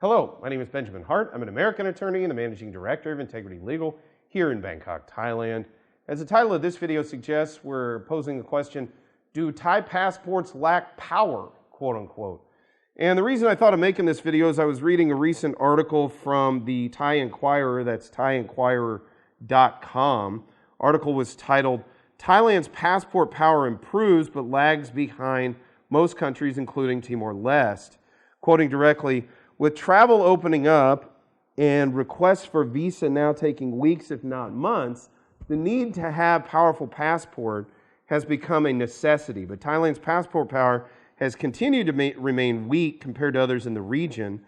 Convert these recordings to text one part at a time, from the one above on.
Hello, my name is Benjamin Hart. I'm an American attorney and the managing director of Integrity Legal here in Bangkok, Thailand. As the title of this video suggests, we're posing the question, do Thai passports lack power, quote unquote? And the reason I thought of making this video is I was reading a recent article from the Thai Inquirer, that's thaiinquirer.com. Article was titled, Thailand's passport power improves but lags behind most countries including Timor-Leste. Quoting directly, with travel opening up and requests for visa now taking weeks, if not months, the need to have powerful passport has become a necessity. But Thailand's passport power has continued to remain weak compared to others in the region.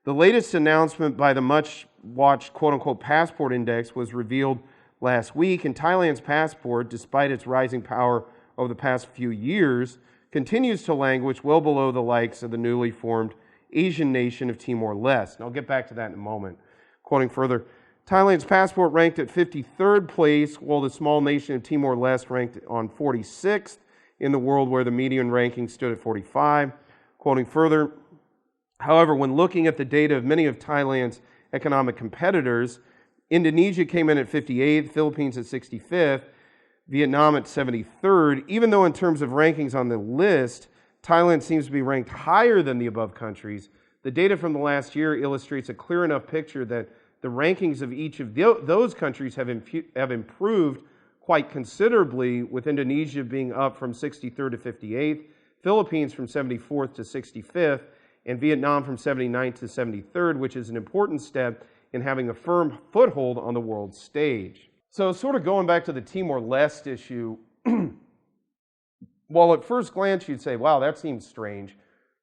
The latest announcement by the much-watched quote-unquote passport index was revealed last week, and Thailand's passport, despite its rising power over the past few years, continues to languish well below the likes of the newly formed Asian nation of Timor-Leste. And I'll get back to that in a moment. Quoting further, Thailand's passport ranked at 53rd place, while the small nation of Timor-Leste ranked on 46th in the world, where the median ranking stood at 45. Quoting further, however, when looking at the data of many of Thailand's economic competitors, Indonesia came in at 58th, Philippines at 65th, Vietnam at 73rd. Even though in terms of rankings on the list, Thailand seems to be ranked higher than the above countries, the data from the last year illustrates a clear enough picture that the rankings of each of those countries have improved quite considerably, with Indonesia being up from 63rd to 58th, Philippines from 74th to 65th, and Vietnam from 79th to 73rd, which is an important step in having a firm foothold on the world stage. So sort of going back to the Timor-Leste issue, well, at first glance, you'd say, wow, that seems strange.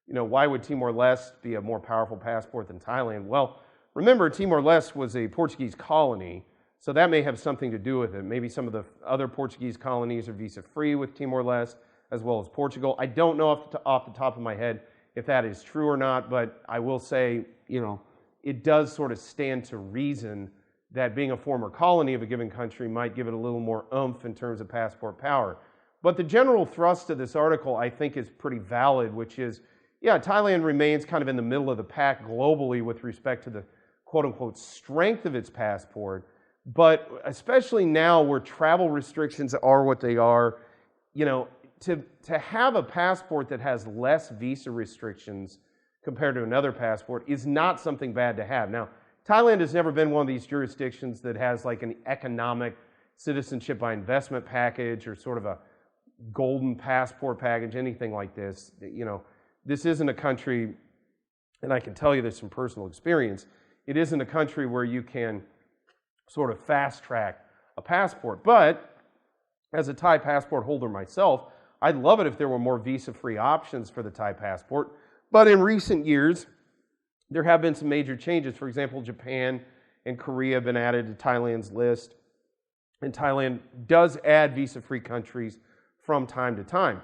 You know, why would Timor-Leste be a more powerful passport than Thailand? Well, remember, Timor-Leste was a Portuguese colony, so that may have something to do with it. Maybe some of the other Portuguese colonies are visa-free with Timor-Leste, as well as Portugal. I don't know off the top of my head if that is true or not, but I will say, you know, it does sort of stand to reason that being a former colony of a given country might give it a little more oomph in terms of passport power. But the general thrust of this article, I think, is pretty valid, which is, yeah, Thailand remains kind of in the middle of the pack globally with respect to the quote-unquote strength of its passport, but especially now where travel restrictions are what they are, you know, to have a passport that has less visa restrictions compared to another passport is not something bad to have. Now, Thailand has never been one of these jurisdictions that has like an economic citizenship by investment package or sort of a golden passport package, anything like this. You know, this isn't a country, and I can tell you this from personal experience, it isn't a country where you can sort of fast track a passport. But as a Thai passport holder myself, I'd love it if there were more visa-free options for the Thai passport. But in recent years, there have been some major changes. For example, Japan and Korea have been added to Thailand's list, and Thailand does add visa-free countries from time to time.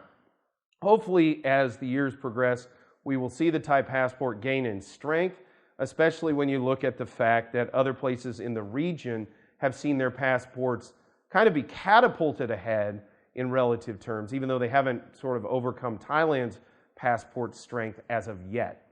Hopefully, as the years progress, we will see the Thai passport gain in strength, especially when you look at the fact that other places in the region have seen their passports kind of be catapulted ahead in relative terms, even though they haven't sort of overcome Thailand's passport strength as of yet.